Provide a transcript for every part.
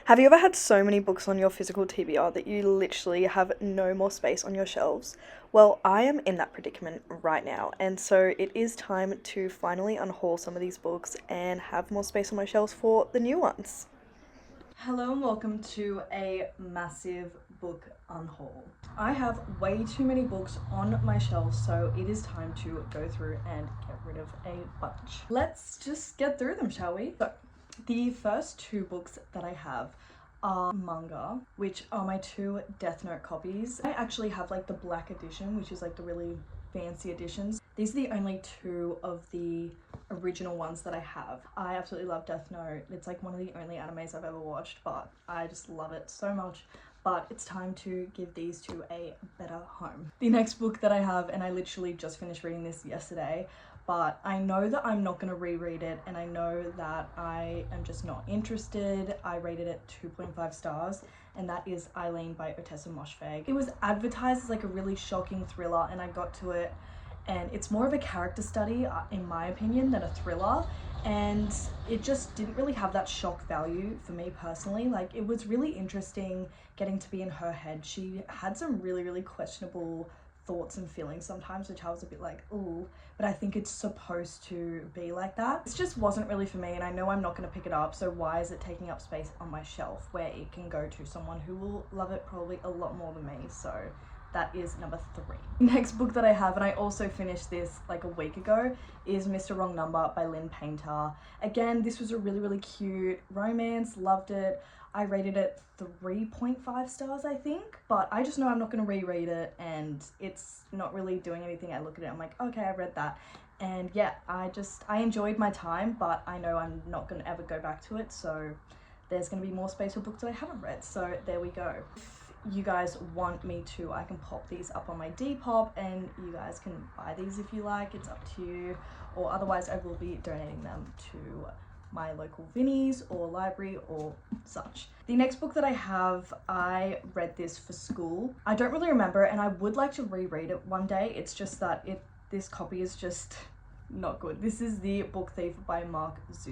Have you ever had so many books on your physical TBR that you literally have no more space on your shelves? Well, I am in that predicament right now, and so it is time to finally unhaul some of these books and have more space on my shelves for the new ones. Hello and welcome to a massive book unhaul. I have way too many books on my shelves, so it is time to go through and get rid of a bunch. Let's just get through them, shall we? So, the first two books that I have are manga, which are my two Death Note copies. I actually have like the black edition, which is like the really fancy editions. These are the only two of the original ones that I have. I absolutely love Death Note. It's like one of the only animes I've ever watched, but I just love it so much. But it's time to give these to a better home. The next book that I have, and I literally just finished reading this yesterday, but I know that I'm not going to reread it, and I know that I am just not interested. I rated it 2.5 stars, and that is Eileen by Ottessa moshfegh. It was advertised as like a really shocking thriller, and I got to it, and it's more of a character study, in my opinion, than a thriller, and it just didn't really have that shock value for me personally. Like, it was really interesting getting to be in her head. She had some really questionable thoughts and feelings sometimes, which I was a bit like, ooh, but I think it's supposed to be like that. This just wasn't really for me, and I know I'm not going to pick it up, so why is it taking up space on my shelf where it can go to someone who will love it probably a lot more than me? So that is number 3. Next book that I have, and I also finished this like a week ago, is Mr. Wrong Number by Lynn. Again, this was a really cute romance, loved it. I rated it 3.5 stars, I think, but I just know I'm not going to reread it, and it's not really doing anything. I look at it, I'm like, okay, I read that, and yeah, I enjoyed my time, but I know I'm not going to ever go back to it, so there's going to be more space for books that I haven't read, so there we go. If you guys want me to, I can pop these up on my Depop, and you guys can buy these if you like. It's up to you, or otherwise I will be donating them to my local Vinnies or library or such. The next book that I have, I read this for school. I don't really remember, and I would like to reread it one day. It's just that this copy is just not good. This is The Book Thief by Markus.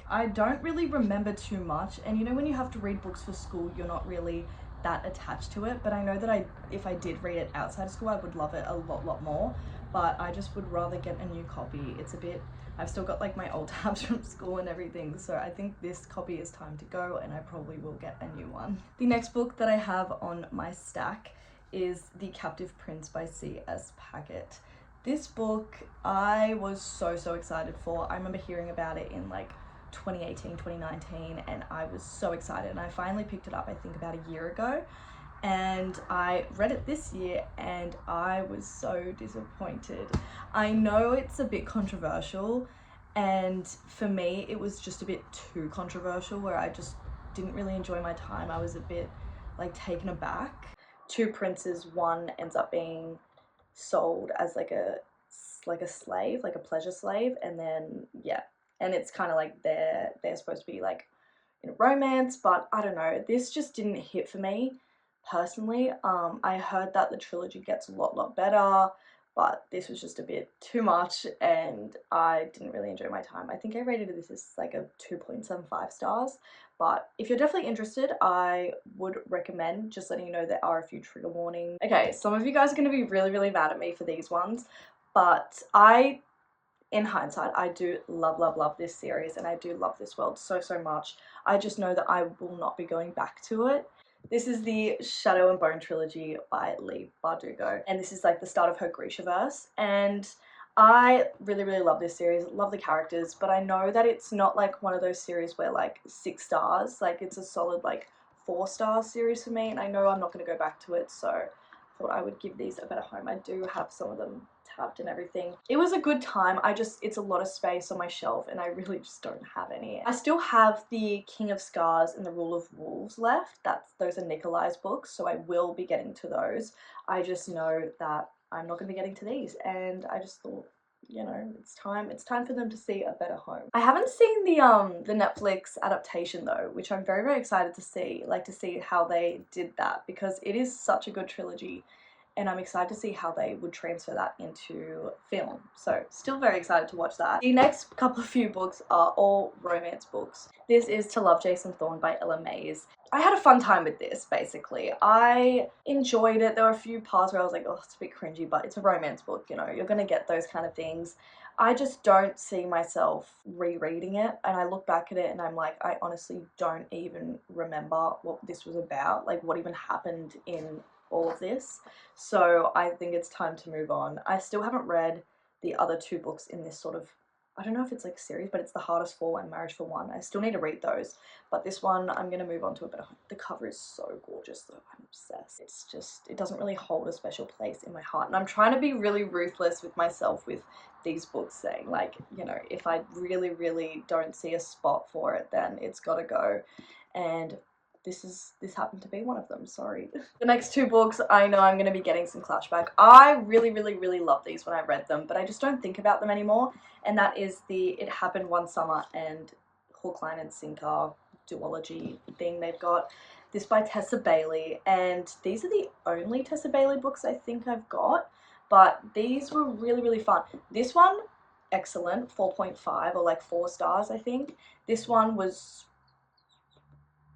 I don't really remember too much, and you know when you have to read books for school, you're not really that attached to it, but I know that if I did read it outside of school, I would love it a lot more, but I just would rather get a new copy. It's a bit, I've still got like my old tabs from school and everything, so I think this copy is time to go, and I probably will get a new one. The next book that I have on my stack is The Captive Prince by C.S. Pacat. This book I was so excited for. I remember hearing about it in like 2018, 2019, and I was so excited, and I finally picked it up, I think about a year ago, and I read it this year, and I was so disappointed. I know it's a bit controversial, and for me it was just a bit too controversial, where I just didn't really enjoy my time. I was a bit like taken aback. Two princes, one ends up being sold as like a slave, like a pleasure slave, and then yeah, and it's kind of like they're supposed to be like in a romance, but I don't know, this just didn't hit for me personally. I heard that the trilogy gets a lot better, but this was just a bit too much, and I didn't really enjoy my time. I think I rated this as like a 2.75 stars, but if you're definitely interested, I would recommend. Just letting you know, there are a few trigger warnings. Okay, some of you guys are going to be really mad at me for these ones, but in hindsight, I do love this series, and I do love this world so much. I just know that I will not be going back to it. This is the Shadow and Bone trilogy by Leigh Bardugo, and this is like the start of her Grishaverse, and I really love this series, love the characters, but I know that it's not like one of those series where like 6 stars, like it's a solid like 4-star series for me, and I know I'm not going to go back to it, so I thought I would give these a better home. I do have some of them tabbed and everything. It was a good time. It's a lot of space on my shelf, and I really just don't have any. I still have the King of Scars and the Rule of Wolves left. Those are Nikolai's books, so I will be getting to those. I just know that I'm not going to be getting to these, and I just thought, you know, it's time for them to see a better home. I haven't seen the Netflix adaptation though, which I'm very excited to see, like to see how they did that, because it is such a good trilogy, and I'm excited to see how they would transfer that into film. So still very excited to watch that. The next few books are all romance books. This is To Love, Jason Thorne by Maise. I had a fun time with this, basically. I enjoyed it. There were a few parts where I was like, oh, it's a bit cringy, but it's a romance book, you know, you're gonna get those kind of things. I just don't see myself rereading it, and I look back at it and I'm like, I honestly don't even remember what this was about, like what even happened in all of this. So I think it's time to move on. I still haven't read the other two books in this sort of, I don't know if it's like series, but it's The Hardest Fall and Marriage for One. I still need to read those, but this one I'm gonna move on to a better. The cover is so gorgeous though, I'm obsessed. It's just, it doesn't really hold a special place in my heart, and I'm trying to be really ruthless with myself with these books, saying like, you know, if I really don't see a spot for it, then it's gotta go. And this happened to be one of them, sorry. The next two books, I know I'm going to be getting some clashback. I really love these when I read them, but I just don't think about them anymore, and that is the It Happened One Summer and Hook, Line and Sinker duology thing they've got. This by Tessa Bailey, and these are the only Tessa Bailey books I think I've got, but these were really fun. This one, excellent, 4.5 or like 4 stars I think. This one was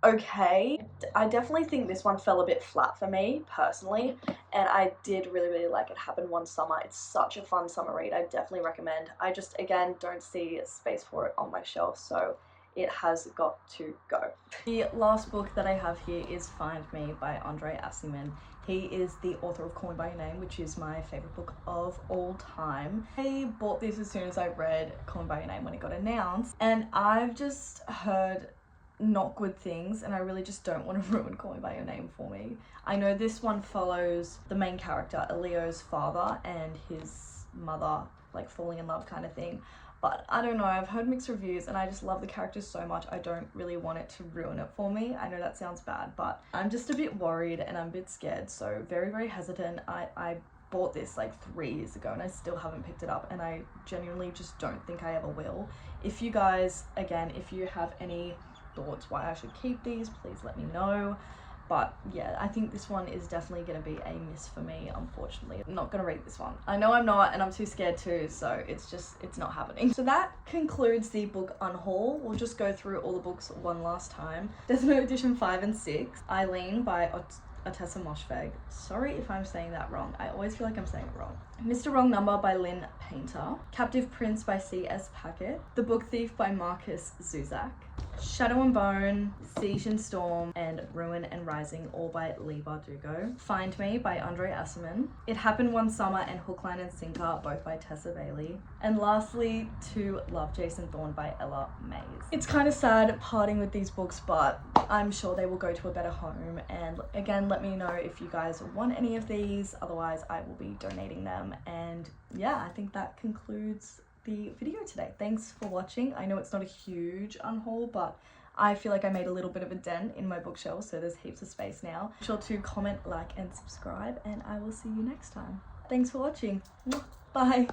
okay. I definitely think this one fell a bit flat for me personally, and I did really like It Happened One Summer. It's such a fun summer read. I definitely recommend. I just, again, don't see space for it on my shelf, so it has got to go. The last book that I have here is Find Me by aciman. He is the author of Call Me By Your Name, which is my favorite book of all time. I bought this as soon as I read Call Me By Your Name when it got announced, and I've just heard not good things, and I really just don't want to ruin Call Me By Your Name for me. I know this one follows the main character, Elio's father, and his mother, like falling in love kind of thing, but I don't know, I've heard mixed reviews and I just love the characters so much, I don't really want it to ruin it for me. I know that sounds bad, but I'm just a bit worried and I'm a bit scared, so very hesitant. I bought this like 3 years ago and I still haven't picked it up, and I genuinely just don't think I ever will. If you guys, again, if you have any thoughts why I should keep these, please let me know. But yeah, I think this one is definitely going to be a miss for me, unfortunately. I'm not going to read this one. I know I'm not, and I'm too scared too, so it's not happening. So that concludes the book unhaul. We'll just go through all the books one last time. Deathnote edition 5 and 6, Eileen by Ottessa moshfegh. Sorry if I'm saying that wrong. I always feel like I'm saying it wrong. Mr. Wrong Number by Lynn Painter. Captive Prince by C.S. Pacat. The Book Thief by Markus Zusak. Shadow and Bone, Siege and Storm, and Ruin and Rising, all by Leigh Bardugo. Find Me by aciman. It Happened One Summer and Hook, Line and Sinker, both by Tessa Bailey. And lastly, To Love, Jason Thorne by Maise. It's kind of sad parting with these books, but I'm sure they will go to a better home. And again, let me know if you guys want any of these, otherwise I will be donating them. And yeah, I think that concludes the video today. Thanks for watching. I know it's not a huge unhaul, but I feel like I made a little bit of a dent in my bookshelf, so there's heaps of space now. Be sure to comment, like, and subscribe, and I will see you next time. Thanks for watching. Bye.